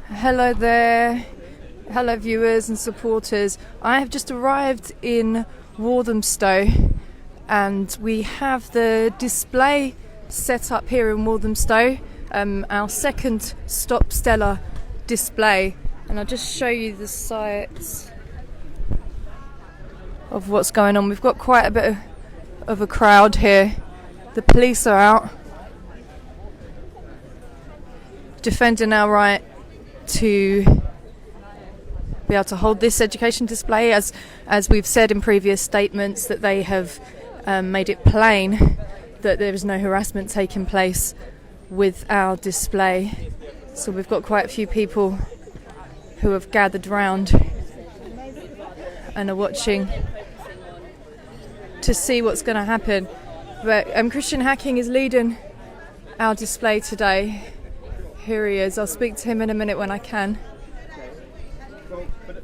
Hello there. Hello viewers and supporters. I have just arrived in Walthamstow and we have the display set up here in Walthamstow, our second Stop Stella display, and I'll just show you the sights of what's going on. We've got quite a bit of a crowd here. The police are out defending our right to be able to hold this education display, as we've said in previous statements, that they have made it plain that there is no harassment taking place with our display. So we've got quite a few people who have gathered round and are watching to see what's going to happen. But Christian Hacking is leading our display today. Here he is. I'll speak to him in a minute when I can. But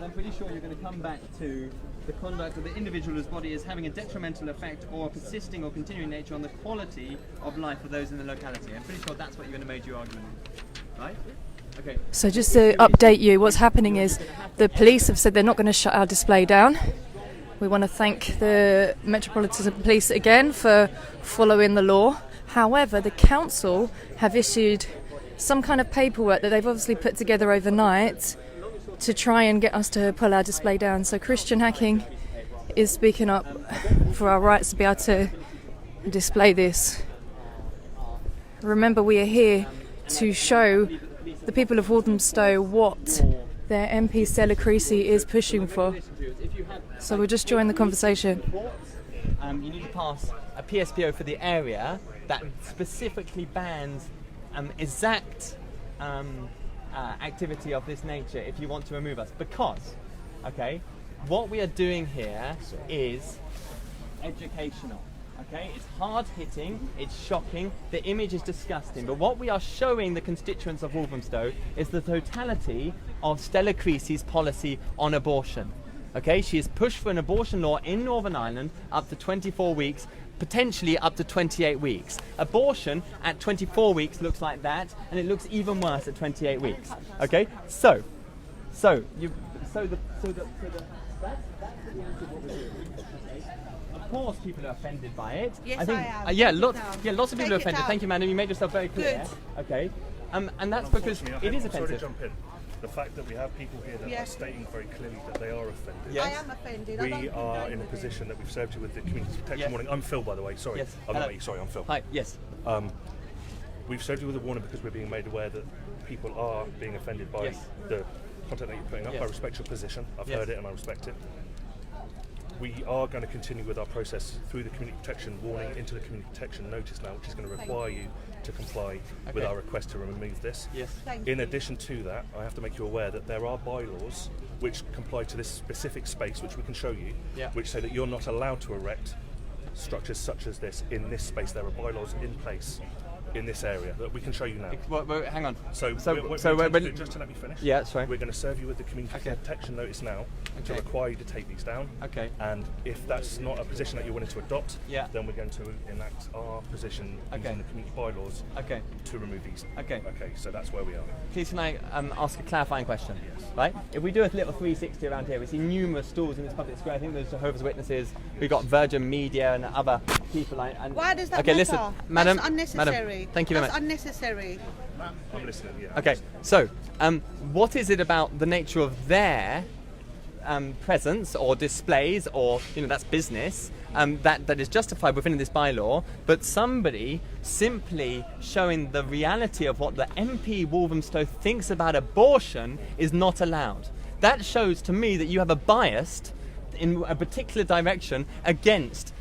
I'm pretty sure you're going to come back to the conduct of the individual whose body is having a detrimental effect or a persisting or continuing nature on the quality of life of those in the locality. I'm pretty sure that's what you're going to make your argument on, right? Okay. So just to update you, what's happening is the police have said they're not going to shut our display down. We want to thank the Metropolitan Police again for following the law. However, the council have issued some kind of paperwork that they've obviously put together overnight to try and get us to pull our display down. So Christian Hacking is speaking up for our rights to be able to display this. Remember, we are here to show the people of Walthamstow what their MP Stella Creasy is pushing for. So we'll just join the conversation. You need to pass a PSPO for the area that specifically bans exact activity of this nature if you want to remove us. Because, okay, what we are doing here is educational. Okay, it's hard hitting, it's shocking, the image is disgusting, but what we are showing the constituents of Walthamstow is the totality of Stella Creasy's policy on abortion. Okay, she has pushed for an abortion law in Northern Ireland up to 24 weeks, potentially up to 28 weeks. Abortion at 24 weeks looks like that, and it looks even worse at 28 weeks. Okay, so that's the answer to what we're doing. Of course, people are offended by it. Yes, I think, I am. Lots of people are offended. Thank you, madam. You made yourself very clear. Good. Okay, and that's because it is offensive. Sorry to jump in. The fact that we have people here that are stating very clearly that they are offended. Yes. I am offended. We are in a position that we've served you with the community protection warning. I'm Phil, by the way. Sorry. Yes. I'm not me. Sorry, I'm Phil. Hi. Yes. We've served you with a warning because we're being made aware that people are being offended by the content that you're putting up. I respect your position. I've heard it and I respect it. We are going to continue with our process through the community protection warning into the community protection notice now, which is going to require you to comply with our request to remove this. Yes. In addition to that, I have to make you aware that there are bylaws which comply to this specific space, which we can show you, which say that you're not allowed to erect structures such as this in this space. There are bylaws in place in this area that we can show you now. Well, hang on. So just to let me finish. Yeah, sorry. We're going to serve you with the community protection notice now to require you to take these down. Okay. And if that's not a position that you're willing to adopt, then we're going to enact our position using the community bylaws to remove these. Okay. Okay. So that's where we are. Please, can I ask a clarifying question? Yes. Right. If we do a little 360 around here, we see numerous stalls in this public square. I think there's Jehovah's Witnesses. We've got Virgin Media and other people. Why does that matter? Listen, madam. That's unnecessary. Madam, thank you very much. That's unnecessary. I'm listening, Okay, so what is it about the nature of their presence or displays, or that's business, that is justified within this bylaw, but somebody simply showing the reality of what the MP Walthamstow thinks about abortion is not allowed? That shows to me that you have a bias in a particular direction against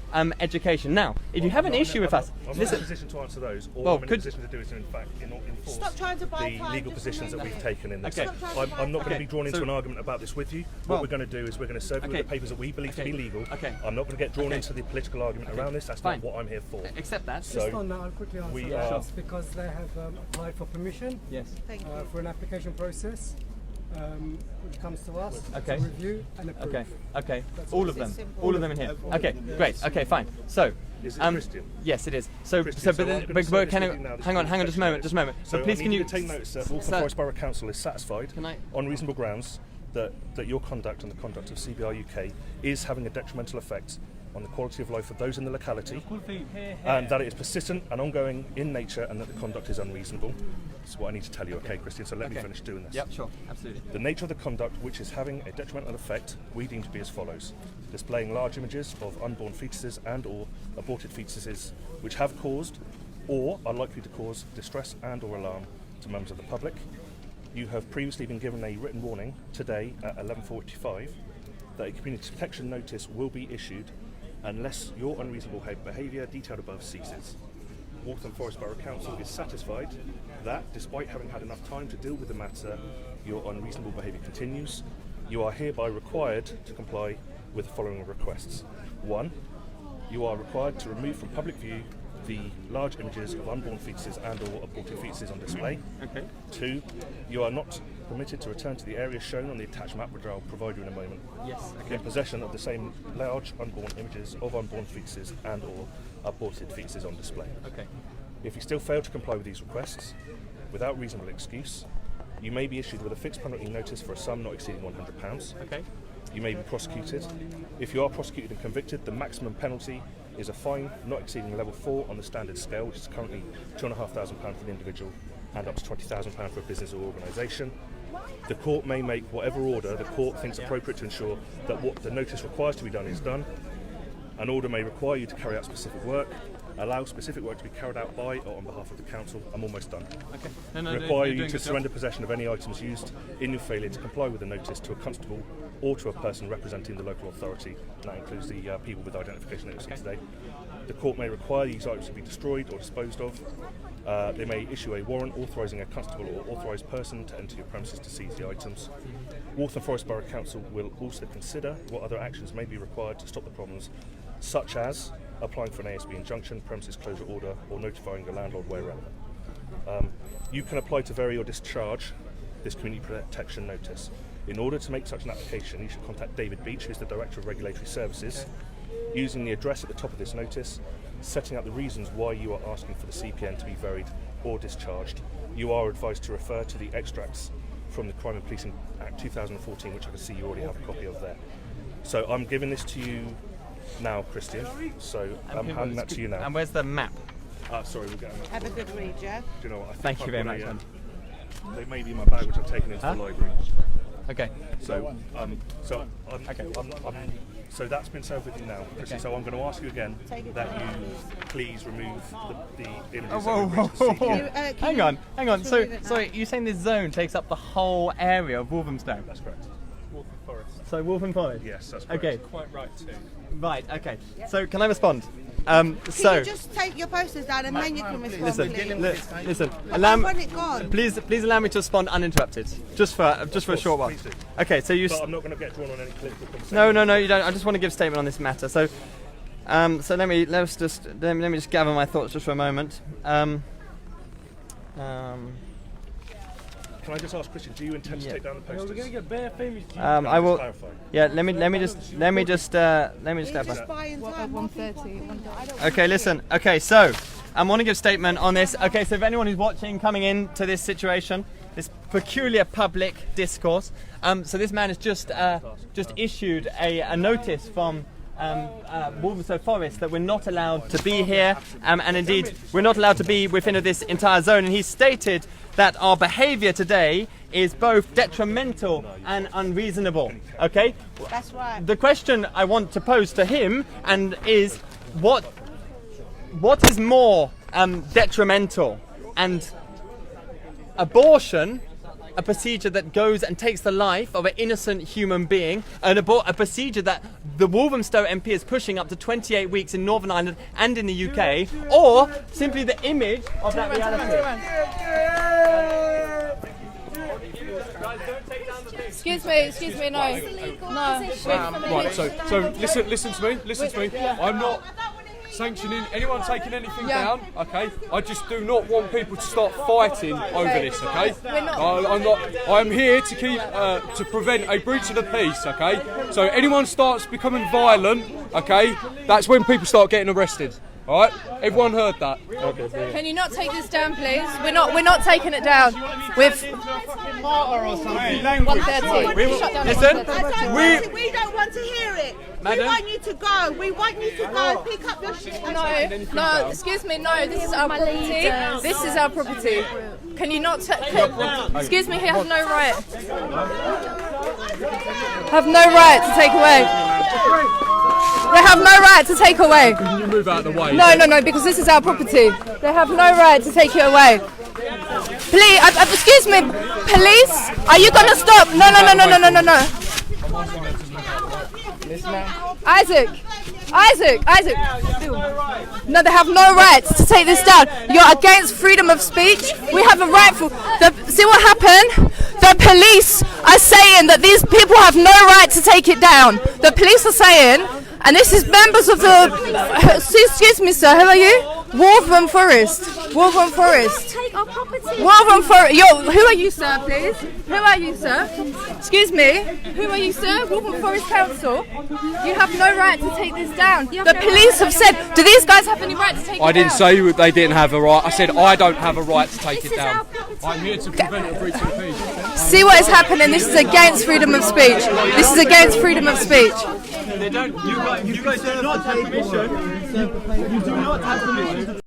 education. Now, if you have an issue with us, I'm not in a position to answer those. All I'm in a position to do is, in fact, enforce the legal positions that we've taken in this. Okay. I'm not going to be drawn into an argument about this with you. What we're going to do is we're going to serve you with the papers that we believe to be legal. I'm not going to get drawn into the political argument around this. That's not what I'm here for. Accept that. So just on that, I'll quickly answer. Just because they have applied for permission for an application process. when it comes to us, Okay. to review and approve. Okay. That's All all. of them. Simple. All of them in here. Okay. Great. Okay. Fine. So. Is it Christian? Yes, it is. So, Christian, so, so but, I'm then, gonna but, say but this can with I, you now, this hang on, just a moment. So But please, I can need you to take notice that Waltham Sir- Forest Borough Council is satisfied Can I- on reasonable grounds that your conduct and the conduct of CBR UK is having a detrimental effect on the quality of life of those in the locality, and that it is persistent and ongoing in nature, and that the conduct is unreasonable. That's what I need to tell you, okay, Christian? So let me finish doing this. Yep, sure, absolutely. The nature of the conduct which is having a detrimental effect we deem to be as follows: displaying large images of unborn fetuses and or aborted fetuses which have caused or are likely to cause distress and or alarm to members of the public. You have previously been given a written warning today at 11:45 that a community protection notice will be issued unless your unreasonable behaviour detailed above ceases. Waltham Forest Borough Council is satisfied that, despite having had enough time to deal with the matter, your unreasonable behaviour continues. You are hereby required to comply with the following requests. 1. You are required to remove from public view the large images of unborn fetuses and or aborted fetuses on display. Okay. 2. You are not permitted to return to the area shown on the attached map, which I'll provide you in a moment, Yes. in possession of the same large unborn images of unborn fetuses and or aborted fetuses on display. Okay. If you still fail to comply with these requests, without reasonable excuse, you may be issued with a fixed penalty notice for a sum not exceeding £100. Okay. You may be prosecuted. If you are prosecuted and convicted, the maximum penalty is a fine not exceeding level 4 on the standard scale, which is currently £2,500 for the individual and up to £20,000 for a business or organisation. The court may make whatever order the court thinks appropriate to ensure that what the notice requires to be done is done. An order may require you to carry out specific work, allow specific work to be carried out by or on behalf of the council. I'm almost done. Okay. No, Require you're you doing to good job. surrender possession of any items used in your failure to comply with the notice to a constable or to a person representing the local authority. And that includes the people with identification that you see today. The court may require these items to be destroyed or disposed of. They may issue a warrant authorising a constable or authorised person to enter your premises to seize the items. Waltham Forest Borough Council will also consider what other actions may be required to stop the problems, such as applying for an ASB injunction, premises closure order, or notifying the landlord where relevant. You can apply to vary or discharge this community protection notice. In order to make such an application, you should contact David Beach, who is the Director of Regulatory Services, using the address at the top of this notice, setting out the reasons why you are asking for the CPN to be varied or discharged. You are advised to refer to the extracts from the Crime and Policing Act 2014, which I can see you already have a copy of there. So I'm giving this to you now, Christian. So I'm handing that to you now. And where's the map? Sorry, we'll get a map. Have a good read, yeah? Do you know what? I think Thank you I've very got much, a, man. They may be in my bag, which I've taken into the library. Okay. So that's been settled with you now, Christian. So I'm going to ask you again that you please remove the images. Hang on. Just remove it now. So you're saying this zone takes up the whole area of Wolverhampton? That's correct. Waltham Forest. So Wolverhampton Forest? Yes, that's correct. Okay. Quite right too. Right, okay. So can I respond? Can you just take your posters down and then you can respond, Listen, I want it gone. please allow me to respond uninterrupted, just for a short while. Please do. Okay, so you. But I'm not going to get drawn on any political conversation. No, you don't. I just want to give a statement on this matter. So, so let me just gather my thoughts just for a moment. Can I just ask, Christian, do you intend to take down the posters? We're going to get bare famous. I will. Clarify. Yeah, let me just You're step just back. buying time. 1:30. Okay, listen. Okay, so I want to give a statement on this. Okay, so if anyone who's watching, coming into this situation, this peculiar public discourse, so this man has just issued a notice from Wolverhampton Forest that we're not allowed to be here, and indeed we're not allowed to be within this entire zone. And he stated that our behaviour today is both detrimental and unreasonable. Okay. That's right. The question I want to pose to him is what is more detrimental, and abortion, a procedure that goes and takes the life of an innocent human being, a procedure that the Walthamstow MP is pushing up to 28 weeks in Northern Ireland and in the UK, or simply the image of that reality? Excuse me, no. Right, so listen to me. I'm not. sanctioning anyone taking anything down. Okay, I just do not want people to start fighting over this. Okay, I'm here to keep to prevent a breach of the peace. Okay, so anyone starts becoming violent, okay, that's when people start getting arrested. All right, everyone heard that. Okay, Can you not take this down, please? We're not taking it down. With 1:30. Shut down at Listen, 1:30. We don't want to hear it. Madam? We want you to go. We want you to go. Pick up your shit. No, excuse me, no, this is our property. This is our property. Can you not excuse me, he has no right. Have no right to take away. They have no right to take away. can you move out of the way? No, because this is our property. They have no right to take it away. Please, excuse me, police, are you gonna stop? No. Isaac. No, they have no right to take this down. You're against freedom of speech. We have a right for. See what happened? The police are saying that these people have no right to take it down. The police are saying, and this is members of the. Excuse me, sir. Who are you? Wolverhampton Forest. Wolverhampton Forest. Take our property. Wolverhampton Forest. Who are you, sir? Please. Who are you, sir? Excuse me. Who are you, sir? Wolverhampton Forest Council. You have no right to take this down. The police have said. Do these guys have any right to take it down? I didn't say they didn't have a right. I said I don't have a right to take This it is our down. property. I'm here to prevent a breach of the peace. See what is happening. This is against freedom of speech. This is against freedom of speech. They don't. You guys do not have permission. You do not have permission.